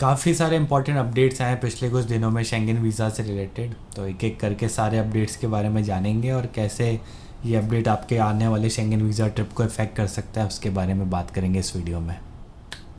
काफ़ी सारे important updates आए हैं पिछले कुछ दिनों में शेंगन वीज़ा से रिलेटेड। तो एक एक करके सारे अपडेट्स के बारे में जानेंगे और कैसे ये अपडेट आपके आने वाले शेंगन वीज़ा ट्रिप को इफ़ेक्ट कर सकता है उसके बारे में बात करेंगे इस वीडियो में।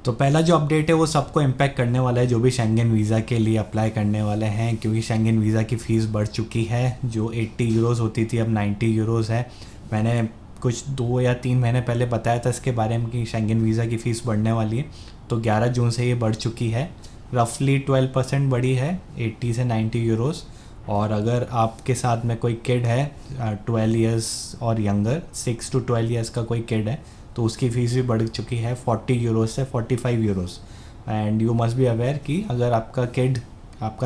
तो पहला जो अपडेट है वो सबको इम्पैक्ट करने वाला है जो भी शेंगन वीज़ा के लिए अप्लाई करने वाले हैं, क्योंकि शेंगन वीज़ा की फ़ीस बढ़ चुकी है। जो 80 यूरोज़ होती थी अब 90 यूरोज़ है। मैंने कुछ 2 या 3 महीने पहले बताया था इसके बारे में कि शेंगन वीज़ा की फ़ीस बढ़ने वाली है। तो 11 जून से ये बढ़ चुकी है, रफली 12% बढ़ी है, 80 से 90 यूरोज़। और अगर आपके साथ में कोई किड है 12 इयर्स और यंगर, 6 to 12 इयर्स का कोई किड है, तो उसकी फ़ीस भी बढ़ चुकी है 40 यूरोज़ से 45 euros. And you must be aware कि अगर आपका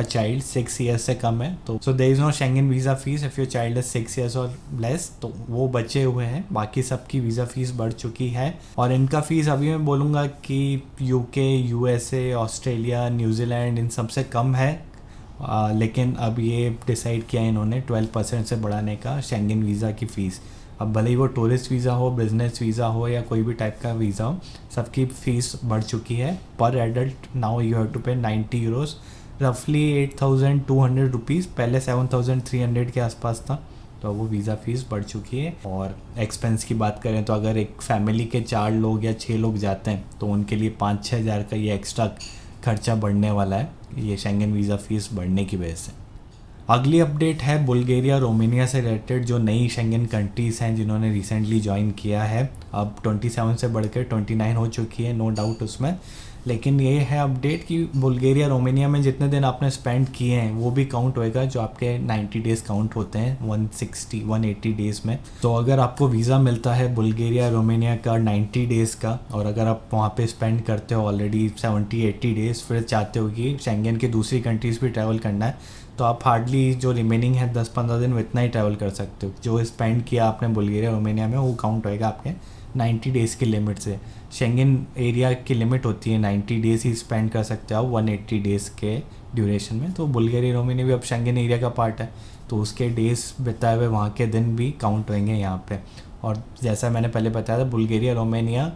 चाइल्ड 6 ईयर्स से कम है तो so there is no Schengen visa fees if your child is 6 years और लेस, तो वो बचे हुए हैं। बाकी सबकी वीज़ा फ़ीस बढ़ चुकी है और इनका फ़ीस अभी मैं बोलूँगा कि यूके, यूएसए, ऑस्ट्रेलिया, न्यूजीलैंड इन सबसे कम है। लेकिन अब ये डिसाइड किया इन्होंने 12% से बढ़ाने का शेंगन वीज़ा की फ़ीस। अब भले ही वो टूरिस्ट वीज़ा हो, बिज़नेस वीज़ा हो या कोई भी टाइप का वीज़ा हो, सबकी फ़ीस बढ़ चुकी है। पर adult now you have to pay 90 euros, रफली 8,200 रुपीज़। पहले 7,300 के आसपास था, तो वो वीज़ा फ़ीस बढ़ चुकी है। और एक्सपेंस की बात करें तो अगर एक फैमिली के 4 लोग या 6 लोग जाते हैं तो उनके लिए 5-6 हज़ार का ये एक्स्ट्रा खर्चा बढ़ने वाला है, ये शेंगन वीज़ा फ़ीस बढ़ने की वजह से। अगली अपडेट है बुल्गारिया, रोमानिया से रिलेटेड, जो नई शेंगन कंट्रीज़ हैं जिन्होंने रिसेंटली ज्वाइन किया है। अब 27 से बढ़कर 29 हो चुकी है, नो डाउट उसमें। लेकिन ये है अपडेट कि बुल्गारिया, रोमानिया में जितने दिन आपने स्पेंड किए हैं वो भी काउंट होएगा, जो आपके 90 डेज़ काउंट होते हैं 180 डेज़ में। तो अगर आपको वीज़ा मिलता है बुल्गारिया, रोमानिया का 90 डेज़ का, और अगर आप वहाँ पे स्पेंड करते हो ऑलरेडी 70-80 डेज़, फिर चाहते हो कि शेंगन की दूसरी कंट्रीज़ भी ट्रैवल करना है, तो आप हार्डली जो रिमेनिंग है 10-15 दिन में इतना ही ट्रैवल कर सकते हो। जो स्पेंड किया आपने बुल्गारिया, रोमानिया में, वो काउंट होएगा आपके 90 डेज़ की लिमिट से। शेंगन एरिया की लिमिट होती है 90 डेज़ ही स्पेंड कर सकते हो आप 180 डेज़ के ड्यूरेशन में। तो बुल्गारिया, रोमानिया भी अब शेंगन एरिया का पार्ट है, तो उसके डेज़ बिताए हुए वहाँ के दिन भी काउंट होंगे यहाँ पे। और जैसा मैंने पहले बताया था, बुल्गारिया, रोमानिया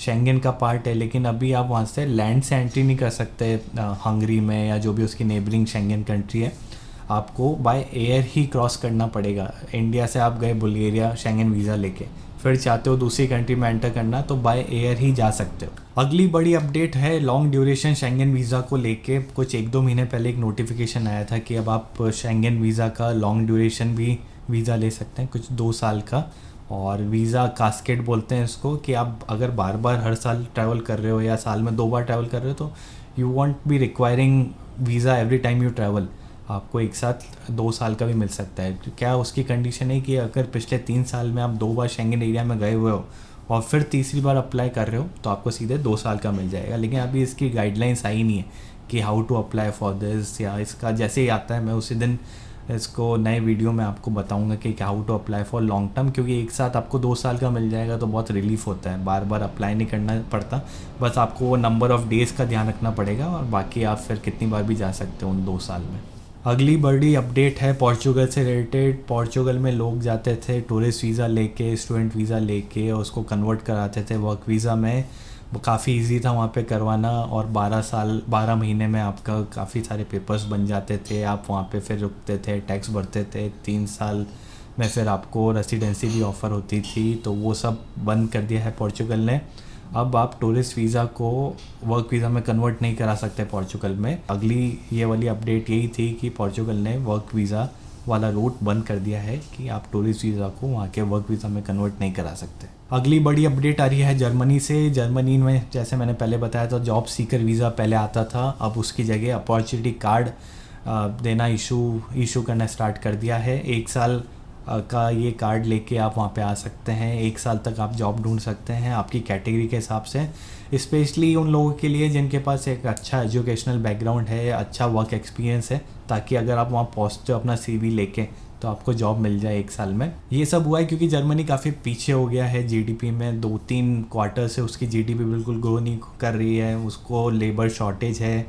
शेंगन का पार्ट है, लेकिन अभी आप वहाँ से लैंड से एंट्री नहीं कर सकते हंगरी में या जो भी उसकी नेबरिंग शेंगन कंट्री है। आपको बाय एयर ही क्रॉस करना पड़ेगा। इंडिया से आप गए बुल्गारिया शेंगन वीज़ा लेके, फिर चाहते हो दूसरी कंट्री में एंटर करना, तो बाय एयर ही जा सकते हो। अगली बड़ी अपडेट है लॉन्ग ड्यूरेशन शेंगन वीज़ा को लेके। कुछ 1-2 महीने पहले एक नोटिफिकेशन आया था कि अब आप शेंगन वीज़ा का लॉन्ग ड्यूरेशन भी वीज़ा ले सकते हैं, कुछ 2 साल का। और वीज़ा कास्केड बोलते हैं इसको, कि आप अगर बार बार हर साल ट्रैवल कर रहे हो या साल में 2 बार ट्रैवल कर रहे हो, तो you want be requiring visa every time you travel. आपको एक साथ 2 साल का भी मिल सकता है। क्या उसकी कंडीशन है कि अगर पिछले 3 साल में आप 2 बार शेंगन एरिया में गए हुए हो और फिर तीसरी बार अप्लाई कर रहे हो, तो आपको सीधे 2 साल का मिल जाएगा। लेकिन अभी इसकी गाइडलाइंस आई नहीं है कि how to apply for this, या इसका जैसे ही आता है मैं उसी दिन इसको नए वीडियो में आपको बताऊंगा कि how to apply for long term. क्योंकि एक साथ आपको 2 साल का मिल जाएगा तो बहुत रिलीफ होता है, बार बार अप्लाई नहीं करना पड़ता। बस आपको वो नंबर ऑफ़ डेज़ का ध्यान रखना पड़ेगा और बाकी आप फिर कितनी बार भी जा सकते हो उन 2 साल में। अगली बड़ी अपडेट है पोर्चुगल से रिलेटेड। पोर्चुगल में लोग जाते थे टूरिस्ट वीज़ा लेके, स्टूडेंट वीज़ा लेके, और उसको कन्वर्ट कराते थे वर्क वीज़ा में। वो काफ़ी इजी था वहाँ पे करवाना, और 12 महीने में आपका काफ़ी सारे पेपर्स बन जाते थे। आप वहाँ पे फिर रुकते थे, टैक्स भरते थे, 3 साल में फिर आपको रेसिडेंसी भी ऑफ़र होती थी। तो वो सब बंद कर दिया है पोर्चुगल ने। अब आप टूरिस्ट वीज़ा को वर्क वीज़ा में कन्वर्ट नहीं करा सकते पोर्चुगल में। अगली ये वाली अपडेट यही थी कि पोर्चुगल ने वर्क वीज़ा वाला रूट बंद कर दिया है कि आप टूरिस्ट वीज़ा को वहाँ के वर्क वीज़ा में कन्वर्ट नहीं करा सकते। अगली बड़ी अपडेट आ रही है जर्मनी से। जर्मनी में जैसे मैंने पहले बताया था, जॉब सीकर वीज़ा पहले आता था, अब उसकी जगह अपॉर्चुनिटी कार्ड देना इशू करना स्टार्ट कर दिया है। 1 साल का ये कार्ड लेके आप वहाँ पे आ सकते हैं। 1 साल तक आप जॉब ढूंढ सकते हैं आपकी कैटेगरी के हिसाब से, स्पेशली उन लोगों के लिए जिनके पास एक अच्छा एजुकेशनल बैकग्राउंड है, अच्छा वर्क एक्सपीरियंस है, ताकि अगर आप वहाँ पहुँचते हो अपना CV लेके तो आपको जॉब मिल जाए 1 साल में। ये सब हुआ है क्योंकि जर्मनी काफ़ी पीछे हो गया है GDP में। 2-3 क्वार्टर से उसकी GDP बिल्कुल ग्रो नहीं कर रही है, उसको लेबर शॉर्टेज है,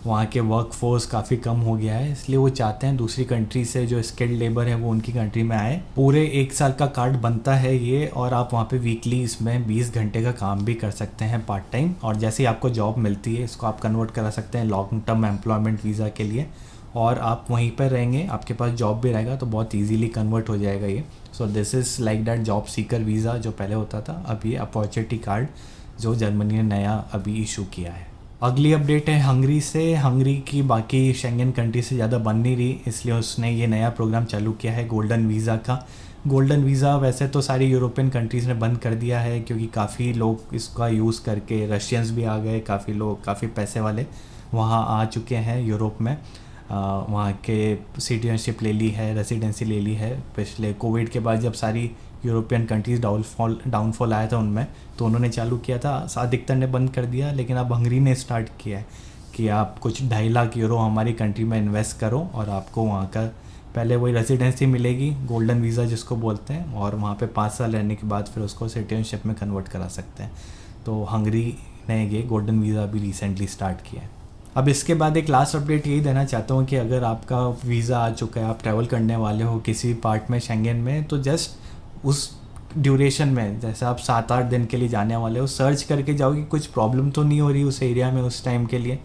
वहाँ के वर्क फोर्स काफ़ी कम हो गया है, इसलिए वो चाहते हैं दूसरी कंट्री से जो स्किल्ड लेबर है वो उनकी कंट्री में आए। पूरे 1 साल का कार्ड बनता है ये, और आप वहाँ पे वीकली इसमें 20 घंटे का काम भी कर सकते हैं पार्ट टाइम, और जैसे ही आपको जॉब मिलती है इसको आप कन्वर्ट करा सकते हैं लॉन्ग टर्म एम्प्लॉयमेंट वीज़ा के लिए, और आप वहीं पर रहेंगे, आपके पास जॉब भी रहेगा तो बहुत ईजीली कन्वर्ट हो जाएगा ये। So this is like that job seeker visa जो पहले होता था, अब ये अपॉर्चुनिटी कार्ड जो जर्मनी ने नया अभी इशू किया है। अगली अपडेट है हंगरी से। हंगरी की बाकी शेंगन कंट्री से ज़्यादा बन नहीं रही, इसलिए उसने ये नया प्रोग्राम चालू किया है गोल्डन वीज़ा का। गोल्डन वीज़ा वैसे तो सारी यूरोपियन कंट्रीज़ ने बंद कर दिया है, क्योंकि काफ़ी लोग इसका यूज़ करके, रशियंस भी आ गए, काफ़ी लोग, काफ़ी पैसे वाले वहाँ आ चुके हैं यूरोप में। वहाँ के सिटीजनशिप ले ली है, रेसिडेंसी ले ली है। पिछले कोविड के बाद जब सारी यूरोपियन कंट्रीज़ डाउनफॉल आया था उनमें, तो उन्होंने चालू किया था, अधिकतर ने बंद कर दिया, लेकिन अब हंगरी ने स्टार्ट किया है कि आप कुछ 2.5 लाख यूरो हमारी कंट्री में इन्वेस्ट करो और आपको वहाँ का पहले वही रेसिडेंसी मिलेगी, गोल्डन वीज़ा जिसको बोलते हैं, और वहाँ पे 5 साल रहने के बाद फिर उसको सिटीजनशिप में कन्वर्ट करा सकते हैं। तो हंगरी ने ये गोल्डन वीज़ा भी रिसेंटली स्टार्ट किया है। अब इसके बाद एक लास्ट अपडेट यही देना चाहता हूँ कि अगर आपका वीज़ा आ चुका है, आप ट्रैवल करने वाले हो किसी पार्ट में शेंगन में, तो जस्ट उस ड्यूरेशन में, जैसे आप 7-8 दिन के लिए जाने वाले हो, सर्च करके जाओ कि कुछ प्रॉब्लम तो नहीं हो रही उस एरिया में उस टाइम के लिए।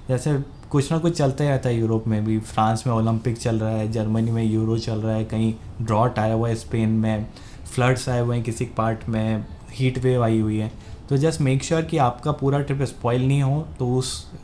जैसे कुछ ना कुछ चलता ही रहता है यूरोप में भी, फ्रांस में ओलंपिक चल रहा है, जर्मनी में यूरो चल रहा है, कहीं ड्रॉट आया हुआ है, स्पेन में फ्लड्स आए हुए हैं, किसी पार्ट में हीट वेव आई हुई है। तो जस्ट मेक श्योर कि आपका पूरा ट्रिप स्पॉइल नहीं हो, तो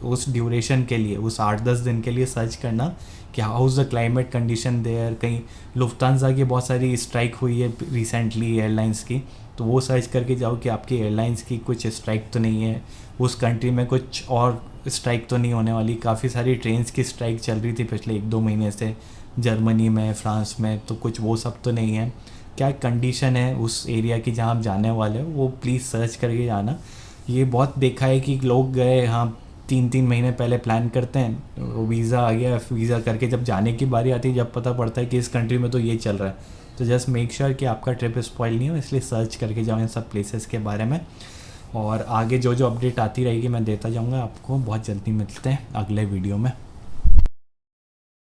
उस ड्यूरेशन के लिए, उस 8-10 दिन के लिए सर्च करना कि how is the climate condition there. कहीं लुफ्तांसा की बहुत सारी स्ट्राइक हुई है रिसेंटली एयरलाइंस की, तो वो सर्च करके जाओ कि आपकी एयरलाइंस की कुछ स्ट्राइक तो नहीं है, उस कंट्री में कुछ और स्ट्राइक तो नहीं होने वाली। काफ़ी सारी ट्रेन्स की स्ट्राइक चल रही थी पिछले 1-2 महीने से जर्मनी में, फ्रांस में, तो कुछ वो सब तो नहीं है। क्या कंडीशन है उस एरिया की जहाँ आप जाने वाले हो, वो प्लीज़ सर्च करके जाना। ये बहुत देखा है कि लोग गए, हाँ 3-3 महीने पहले प्लान करते हैं, वो वीज़ा आ गया, वीज़ा करके जब जाने की बारी आती है, जब पता पड़ता है कि इस कंट्री में तो ये चल रहा है। तो जस्ट मेक श्योर कि आपका ट्रिप स्पॉइल नहीं हो, इसलिए सर्च करके जाओ इन सब प्लेसेस के बारे में। और आगे जो जो अपडेट आती रहेगी मैं देता जाऊँगा आपको। बहुत जल्दी मिलते हैं अगले वीडियो में।